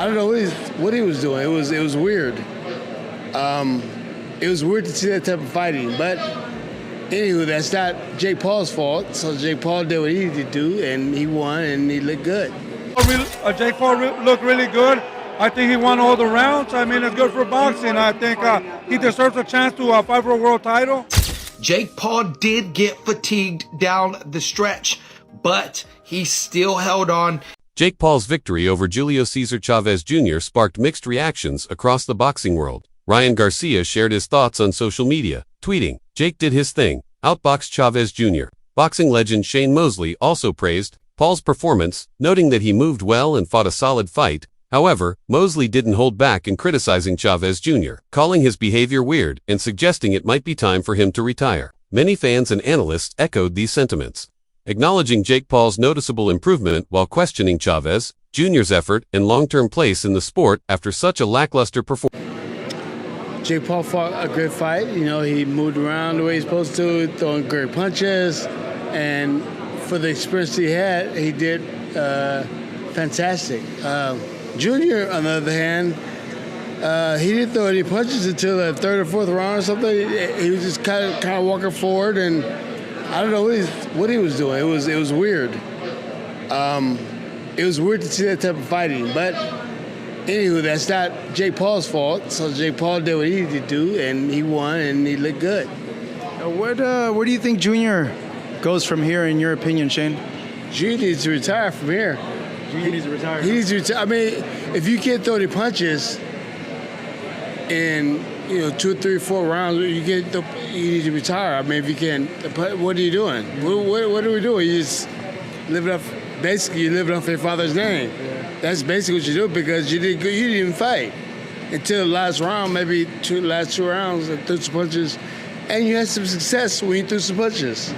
I don't know what he was doing. It was weird. It was weird to see that type of fighting. But anywho, that's not Jake Paul's fault. So Jake Paul did what he needed to do, and he won, and he looked good. Jake Paul looked really good. I think he won all the rounds. I mean, it's good for boxing. I think he deserves a chance to fight for a world title. Jake Paul did get fatigued down the stretch, but he still held on. Jake Paul's victory over Julio Cesar Chavez Jr. sparked mixed reactions across the boxing world. Ryan Garcia shared his thoughts on social media, tweeting, "Jake did his thing, outboxed Chavez Jr." Boxing legend Shane Mosley also praised Paul's performance, noting that he moved well and fought a solid fight. However, Mosley didn't hold back in criticizing Chavez Jr., calling his behavior weird and suggesting it might be time for him to retire. Many fans and analysts echoed these sentiments, acknowledging Jake Paul's noticeable improvement while questioning Chavez Jr.'s effort and long-term place in the sport after such a lackluster performance. Jake Paul fought a good fight. You know, he moved around the way he's supposed to, throwing great punches, and for the experience he had, he did fantastic. Junior, on the other hand, he didn't throw any punches until the third or fourth round or something. He was just kind of walking forward, and I don't know what he was doing. It was weird. It was weird to see that type of fighting. But anywho, that's not Jake Paul's fault. So Jake Paul did what he needed to do, and he won, and he looked good. Where do you think Junior goes from here, in your opinion, Shane? Junior needs to retire from here. Junior needs to retire. He needs to retire. I mean, if you can't throw any punches in 2, 3, 4 rounds, you need to retire. I mean, if you can't, what are you doing? What are we doing? You just living off your father's name. Yeah. That's basically what you do, because you didn't even fight until the last round, maybe last two rounds, and threw some punches, and you had some success when you threw some punches.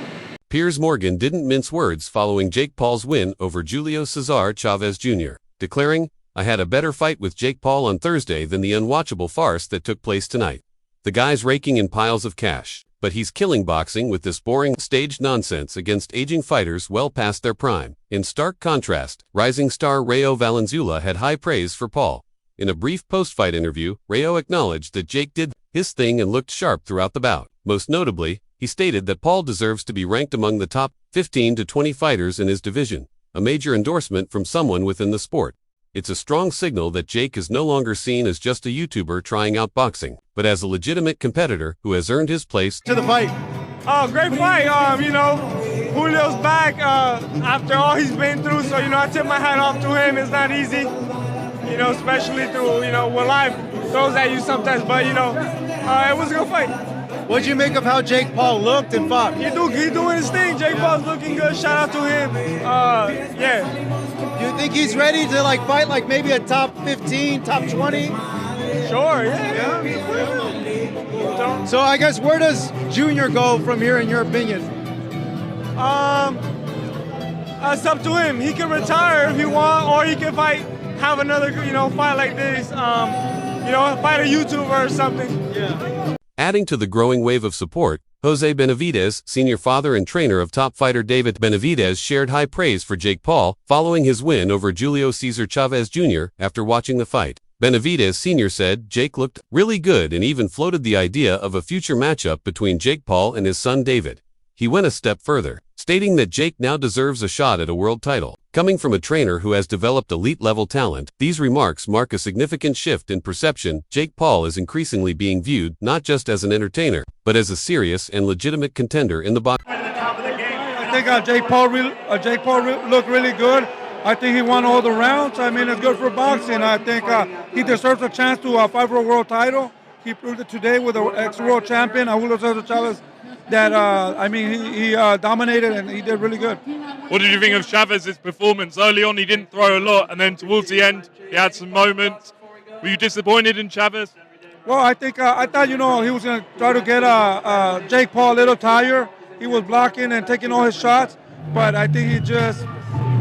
Piers Morgan didn't mince words following Jake Paul's win over Julio Cesar Chavez Jr., declaring, "I had a better fight with Jake Paul on Thursday than the unwatchable farce that took place tonight. The guy's raking in piles of cash, but he's killing boxing with this boring, staged nonsense against aging fighters well past their prime." In stark contrast, rising star Rayo Valenzuela had high praise for Paul. In a brief post-fight interview, Rayo acknowledged that Jake did his thing and looked sharp throughout the bout. Most notably, he stated that Paul deserves to be ranked among the top 15 to 20 fighters in his division, a major endorsement from someone within the sport. It's a strong signal that Jake is no longer seen as just a YouTuber trying out boxing, but as a legitimate competitor who has earned his place. To the fight. Oh, great fight. Julio's back after all he's been through, so, I tip my hat off to him. It's not easy, especially through, what life throws at you sometimes, but, it was a good fight. What'd you make of how Jake Paul looked and fought? He doing his thing. Jake Paul's looking good. Shout out to him. Do you think he's ready to fight maybe a top 15, top 20? Sure, yeah. So I guess where does Junior go from here, in your opinion? It's up to him. He can retire if he wants, or he can have another, fight like this. Fight a YouTuber or something. Yeah. Adding to the growing wave of support, Jose Benavidez, senior father and trainer of top fighter David Benavidez, shared high praise for Jake Paul following his win over Julio Cesar Chavez Jr. after watching the fight. Benavidez Sr. said Jake looked really good and even floated the idea of a future matchup between Jake Paul and his son David. He went a step further, stating that Jake now deserves a shot at a world title. Coming from a trainer who has developed elite-level talent, these remarks mark a significant shift in perception. Jake Paul is increasingly being viewed not just as an entertainer, but as a serious and legitimate contender in the boxing. I think Jake Paul looked really good. I think he won all the rounds. I mean, it's good for boxing. I think he deserves a chance to fight for a world title. He proved it today with the ex-world champion, Julio Cesar Chavez, that, he dominated and he did really good. What did you think of Chavez's performance? Early on, he didn't throw a lot, and then towards the end, he had some moments. Were you disappointed in Chavez? Well, I thought, he was going to try to get Jake Paul a little tired. He was blocking and taking all his shots, but I think he just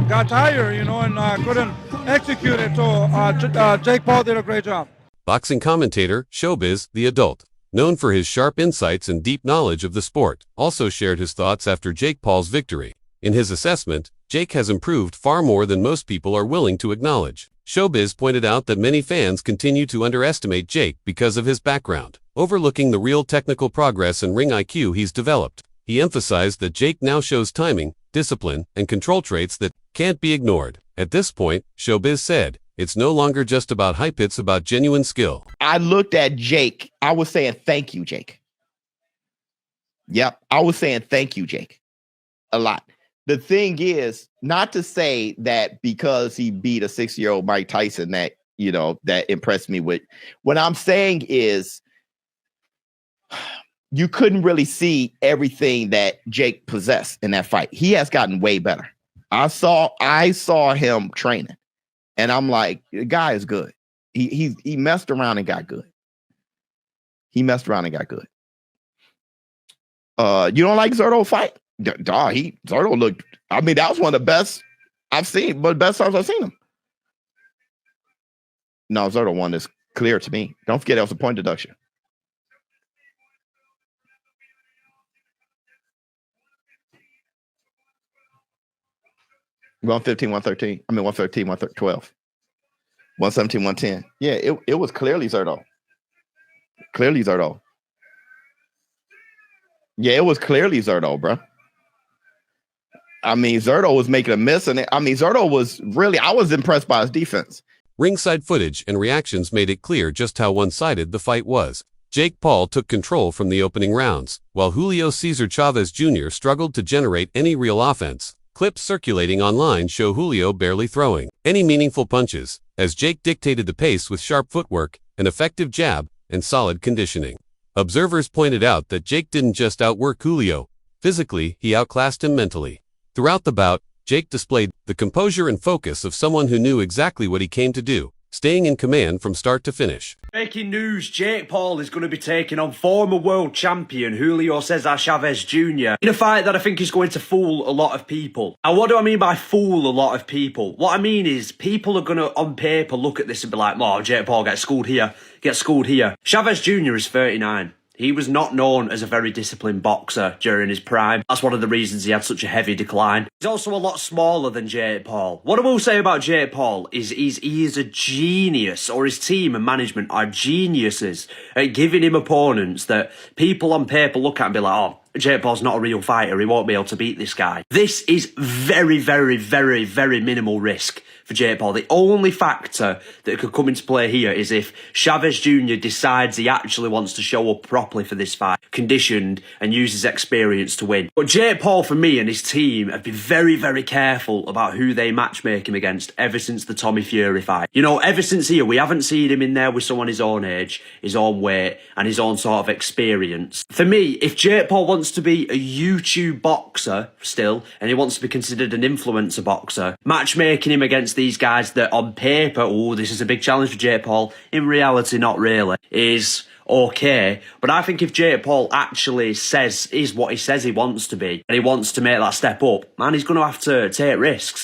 got tired, and couldn't execute it. So Jake Paul did a great job. Boxing commentator, Showbiz, the adult, known for his sharp insights and deep knowledge of the sport, also shared his thoughts after Jake Paul's victory. In his assessment, Jake has improved far more than most people are willing to acknowledge. Showbiz pointed out that many fans continue to underestimate Jake because of his background, overlooking the real technical progress and ring IQ he's developed. He emphasized that Jake now shows timing, discipline, and control traits that can't be ignored. At this point, Showbiz said, it's no longer just about hype, it's about genuine skill. I looked at Jake. I was saying, thank you, Jake. Yep, I was saying, thank you, Jake. A lot. The thing is, not to say that because he beat a 6-year-old Mike Tyson that, that impressed me with. What I'm saying is, you couldn't really see everything that Jake possessed in that fight. He has gotten way better. I saw him training, and I'm like, the guy is good. He messed around and got good. You don't like Zurdo fight? Zurdo looked. I mean, that was one of the best I've seen, but best times I've seen him. No, Zurdo won this clear to me. Don't forget, that was a point deduction. 115, 113. I mean, 113, 112. 117, 110. Yeah, it was clearly Zurdo. Yeah, it was clearly Zurdo, bro. I mean, Zurdo was making a miss, and Zurdo was really, I was impressed by his defense. Ringside footage and reactions made it clear just how one-sided the fight was. Jake Paul took control from the opening rounds, while Julio Cesar Chavez Jr. struggled to generate any real offense. Clips circulating online show Julio barely throwing any meaningful punches, as Jake dictated the pace with sharp footwork, an effective jab, and solid conditioning. Observers pointed out that Jake didn't just outwork Julio. Physically, he outclassed him mentally. Throughout the bout, Jake displayed the composure and focus of someone who knew exactly what he came to do, staying in command from start to finish. Breaking news, Jake Paul is going to be taking on former world champion Julio Cesar Chavez Jr. in a fight that I think is going to fool a lot of people. And what do I mean by fool a lot of people? What I mean is people are going to, on paper, look at this and be like, oh, Jake Paul gets schooled here. Chavez Jr. is 39. He was not known as a very disciplined boxer during his prime. That's one of the reasons he had such a heavy decline. He's also a lot smaller than Jake Paul. What I will say about Jake Paul is he is a genius, or his team and management are geniuses at giving him opponents that people on paper look at and be like, oh, Jake Paul's not a real fighter. He won't be able to beat this guy. This is very, very, very, very minimal risk for Jake Paul. The only factor that could come into play here is if Chavez Jr. decides he actually wants to show up properly for this fight, conditioned, and use his experience to win. But Jake Paul, for me, and his team have been very, very careful about who they matchmake him against ever since the Tommy Fury fight. Ever since here, we haven't seen him in there with someone his own age, his own weight, and his own sort of experience. For me, if Jake Paul wants to be a YouTube boxer still, and he wants to be considered an influencer boxer, matchmaking him against these guys that on paper, oh, this is a big challenge for Jake Paul, in reality not really, is okay. But I think if Jake Paul actually is what he says he wants to be, and he wants to make that step up, man, he's going to have to take risks.